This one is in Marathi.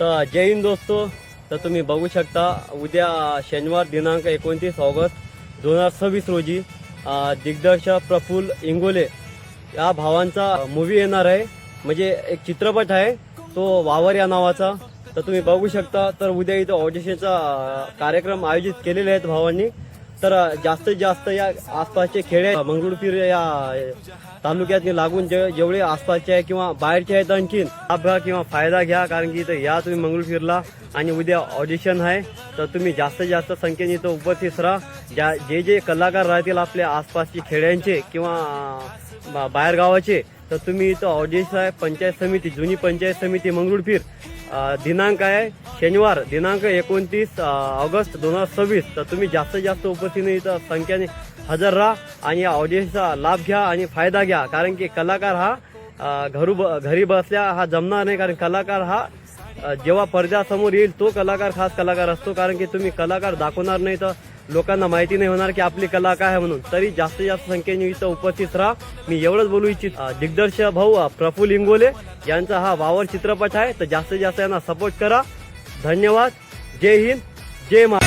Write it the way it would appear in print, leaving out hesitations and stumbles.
तर जय हिंद दोस्तो. तर तुम्ही बघू शकता उद्या शनिवार दिनांक 29 ऑगस्ट 2026 रोजी दिग्दर्शक प्रफुल्ल इंगोले या भावांचा मूवी येणार आहे. म्हणजे एक चित्रपट आहे तो वावर या नावाचा. तर तुम्ही बघू शकता. तर उद्या इथं ऑडिशनचा कार्यक्रम आयोजित केलेले आहेत भावांनी. तर जास्तीत जास्त या आसपासचे खेडे मंगरुळपीर या तालुक्यात लागून जेवढे आसपासचे आहे किंवा बाहेरचे आहेत आणखीन लाभ घ्या किंवा फायदा घ्या. कारण की इथं या तुम्ही मंगरुळपीरला आणि उद्या ऑडिशन आहे. तर तुम्ही जास्तीत जास्त संख्येने इथं उपस्थित राहा. जे कलाकार राहतील आपल्या आसपासचे खेड्यांचे किंवा बाहेर गावाचे, तर तुम्ही इथं ऑडिशन आहे पंचायत समिती जुनी पंचायत समिती मंगरुळपीर. दिनांक आहे शनिवार दिनांक 29 ऑगस्ट 2026. तर तुम्ही जास्तीत जास्त उपस्थितीने इथं संख्येने हजर राहा आणि या ऑडिशनचा लाभ घ्या आणि फायदा घ्या. कारण की कलाकार हा घरी बसल्या हा जमणार नाही. कारण कलाकार हा जेव्हा पडद्यासमोर येईल तो कलाकार खास कलाकार असतो. कारण की तुम्ही कलाकार दाखवणार नाही तर लोकांना माहिती नाही होणार की आपली कला काय आहे म्हणून. तरी जास्तीत जास्त संख्येने इथं उपस्थित राहा. मी एवढंच बोलू इच्छित. दिग्दर्शक भाऊ प्रफुल्ल इंगोले यांचा हा वावर चित्रपट आहे. तर जास्तीत जास्त यांना सपोर्ट करा. धन्यवाद. जय हिंद, जय महाराष्ट्र.